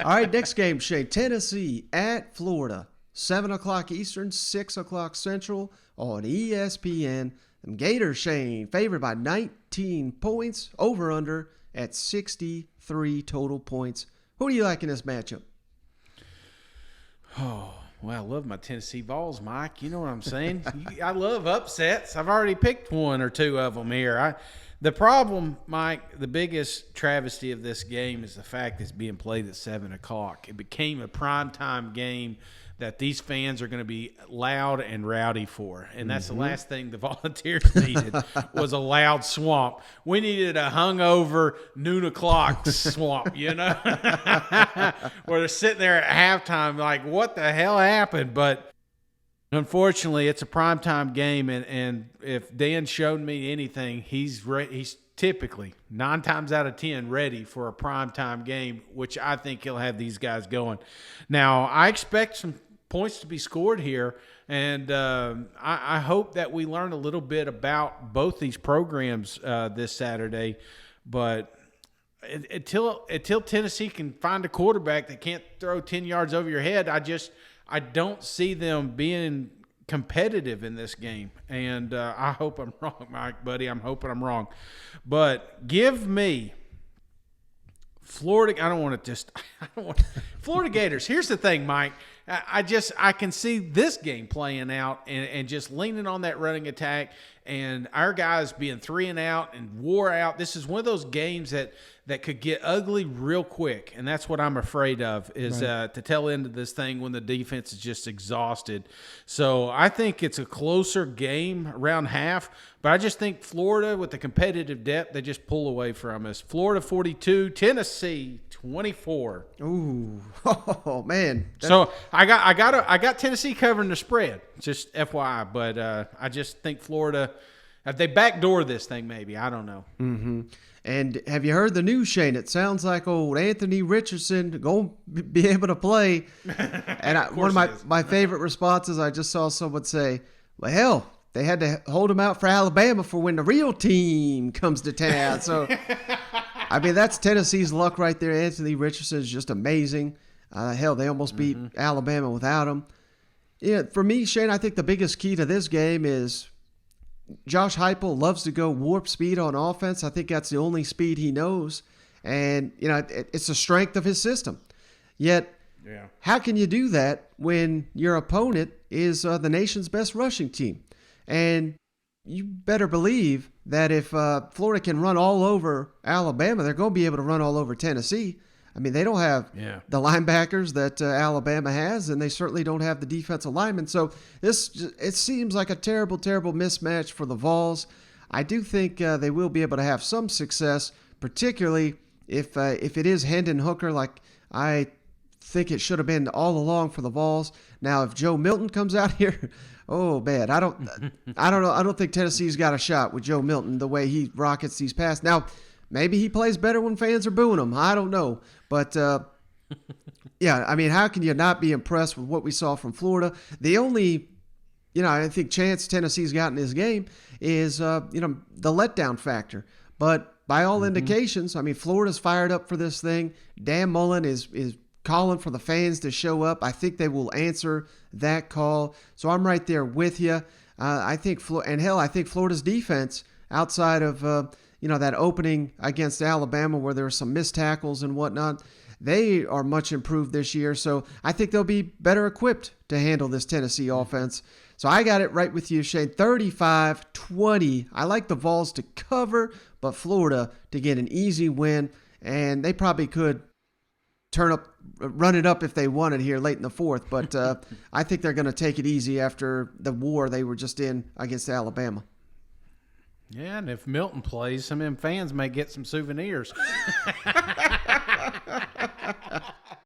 All right, next game, Shane. Tennessee at Florida. 7 o'clock Eastern, 6 o'clock Central on ESPN. Them Gators, Shane, favored by 19 points, over under at 63 total points. Who do you like in this matchup? Oh, well, I love my Tennessee Vols, Mike. You know what I'm saying? I love upsets. I've already picked one or two of them here. The problem, Mike, the biggest travesty of this game is the fact it's being played at 7 o'clock. It became a primetime game that these fans are going to be loud and rowdy for. And that's the last thing the Volunteers needed was a loud swamp. We needed a hungover noon o'clock swamp, you know, where they're sitting there at halftime like, what the hell happened? But unfortunately, it's a primetime game, and if Dan showed me anything, he's typically 9 times out of 10 ready for a primetime game, which I think he'll have these guys going. Now, I expect some points to be scored here, and I hope that we learn a little bit about both these programs this Saturday. But until Tennessee can find a quarterback that can't throw 10 yards over your head, I don't see them being competitive in this game. And I hope I'm wrong, Mike, buddy. I'm hoping I'm wrong. But give me Florida. Florida Gators. Here's the thing, Mike. I can see this game playing out and just leaning on that running attack and our guys being 3 and out and wore out. This is one of those games that could get ugly real quick, and that's what I'm afraid of is to tail into this thing when the defense is just exhausted. So I think it's a closer game around half, but I just think Florida, with the competitive depth, they just pull away from us. Florida 42, Tennessee 24. Ooh, oh man. So I got Tennessee covering the spread, just FYI. But I just think Florida, if they backdoor this thing, maybe, I don't know. Mm-hmm. And have you heard the news, Shane? It sounds like old Anthony Richardson going to be able to play. And one of my favorite responses, I just saw someone say, well, hell, they had to hold him out for Alabama for when the real team comes to town. So, I mean, that's Tennessee's luck right there. Anthony Richardson is just amazing. Hell, they almost beat Alabama without him. Yeah, for me, Shane, I think the biggest key to this game is Josh Heupel loves to go warp speed on offense. I think that's the only speed he knows. And, you know, it's the strength of his system. Yet, how can you do that when your opponent is the nation's best rushing team? And you better believe that if Florida can run all over Alabama, they're going to be able to run all over Tennessee. I mean, they don't have the linebackers that Alabama has, and they certainly don't have the defensive linemen. So it seems like a terrible, terrible mismatch for the Vols. I do think they will be able to have some success, particularly if it is Hendon Hooker, like I think it should have been all along for the Vols. Now, if Joe Milton comes out here, oh man, I don't know. I don't think Tennessee's got a shot with Joe Milton the way he rockets these passes. Now, maybe he plays better when fans are booing him. I don't know. But, yeah, I mean, how can you not be impressed with what we saw from Florida? The only, I think chance Tennessee's got in this game is, the letdown factor. But by all indications, I mean, Florida's fired up for this thing. Dan Mullen is calling for the fans to show up. I think they will answer that call. So I'm right there with you. I think Florida's defense, outside of that opening against Alabama where there were some missed tackles and whatnot, they are much improved this year. So I think they'll be better equipped to handle this Tennessee offense. So I got it right with you, Shane. 35-20. I like the Vols to cover, but Florida to get an easy win. And they probably could run it up if they wanted here late in the fourth. But I think they're going to take it easy after the war they were just in against Alabama. Yeah, and if Milton plays, some of them fans may get some souvenirs.